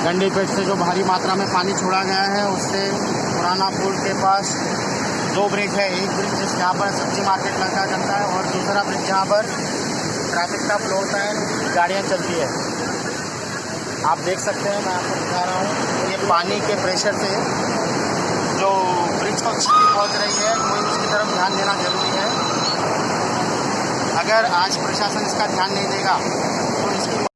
गंडीपेट से जो भारी मात्रा में पानी छोड़ा गया है उससे पुराना पुल के पास दो ब्रिज है। एक ब्रिज जहाँ पर सब्जी मार्केट लगा जाता है और दूसरा ब्रिज जहाँ पर ट्रैफिक का फ्लो होता है, गाड़ियाँ चलती है। आप देख सकते हैं, मैं आपको दिखा रहा हूँ, ये पानी के प्रेशर से जो ब्रिज को क्षति पहुँच रही है, कोई उसकी तरफ ध्यान देना जरूरी है। अगर आज प्रशासन इसका ध्यान नहीं देगा तो इसकी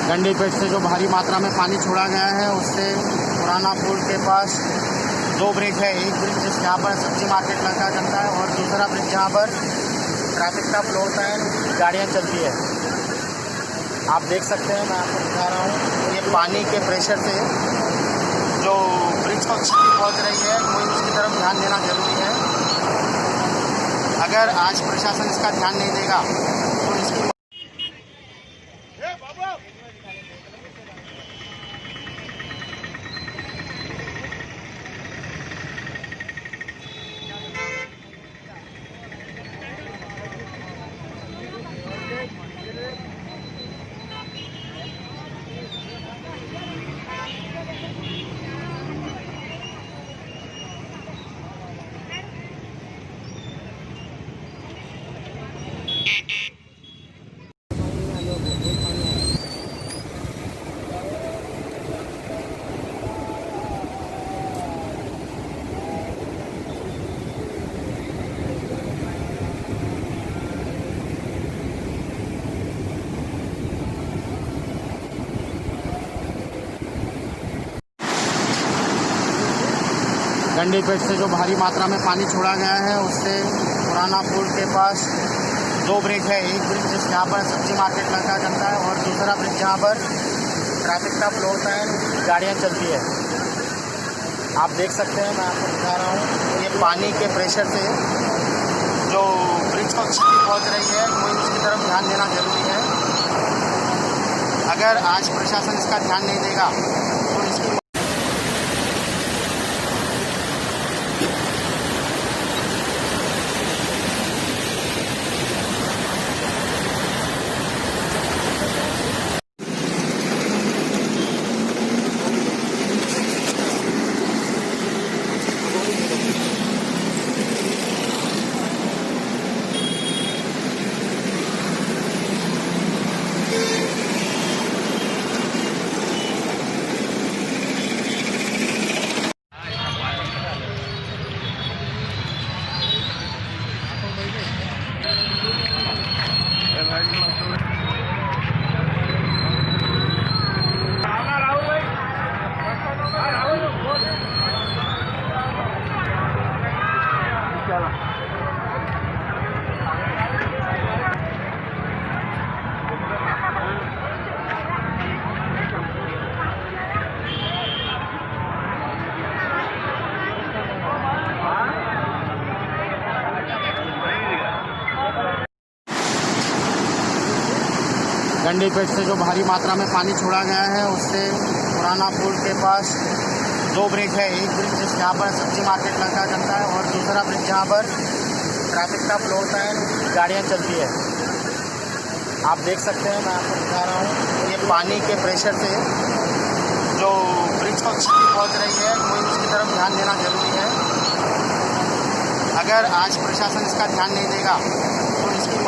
गंडीपेट से जो भारी मात्रा में पानी छोड़ा गया है उससे पुराना पुल के पास दो ब्रिज है। एक ब्रिज जहाँ पर सब्जी मार्केट लगा जाता है और दूसरा ब्रिज जहाँ पर ट्रैफिक का फ्लो होता है, गाड़ियाँ चलती है। आप देख सकते हैं, मैं आपको दिखा रहा हूँ, ये पानी के प्रेशर से जो ब्रिज को क्षति पहुँच रही है, कोई उसकी तरफ ध्यान देना जरूरी है। अगर आज प्रशासन इसका ध्यान नहीं देगा तो इसकी गंडीपेट से जो भारी मात्रा में पानी छोड़ा गया है उससे पुराना पुल के पास दो ब्रिज है। एक ब्रिज जहाँ पर सब्जी मार्केट लगा जाता है और दूसरा ब्रिज जहाँ पर ट्रैफिक का फ्लो होता है, गाड़ियाँ चलती है। आप देख सकते हैं, मैं आपको दिखा रहा हूँ, ये पानी के प्रेशर से जो ब्रिज को क्षति पहुँच रही है, कोई उसकी तरफ ध्यान देना जरूरी है। अगर आज प्रशासन इसका ध्यान नहीं देगा तो इसकी गंडी पेट से जो भारी मात्रा में पानी छोड़ा गया है उससे पुराना पुल के पास दो ब्रिज है। एक ब्रिज जिस यहाँ पर सब्जी मार्केट लगा चलता है और दूसरा ब्रिज जहाँ पर ट्रैफिक का फ्लो होता है, गाड़ियाँ चलती है। आप देख सकते हैं, मैं आपको दिखा रहा हूँ, ये पानी के प्रेशर से जो ब्रिज को क्षति पहुँच रही है, कोई उसकी तरफ ध्यान देना जरूरी है। अगर आज प्रशासन इसका ध्यान नहीं देगा तो इसकी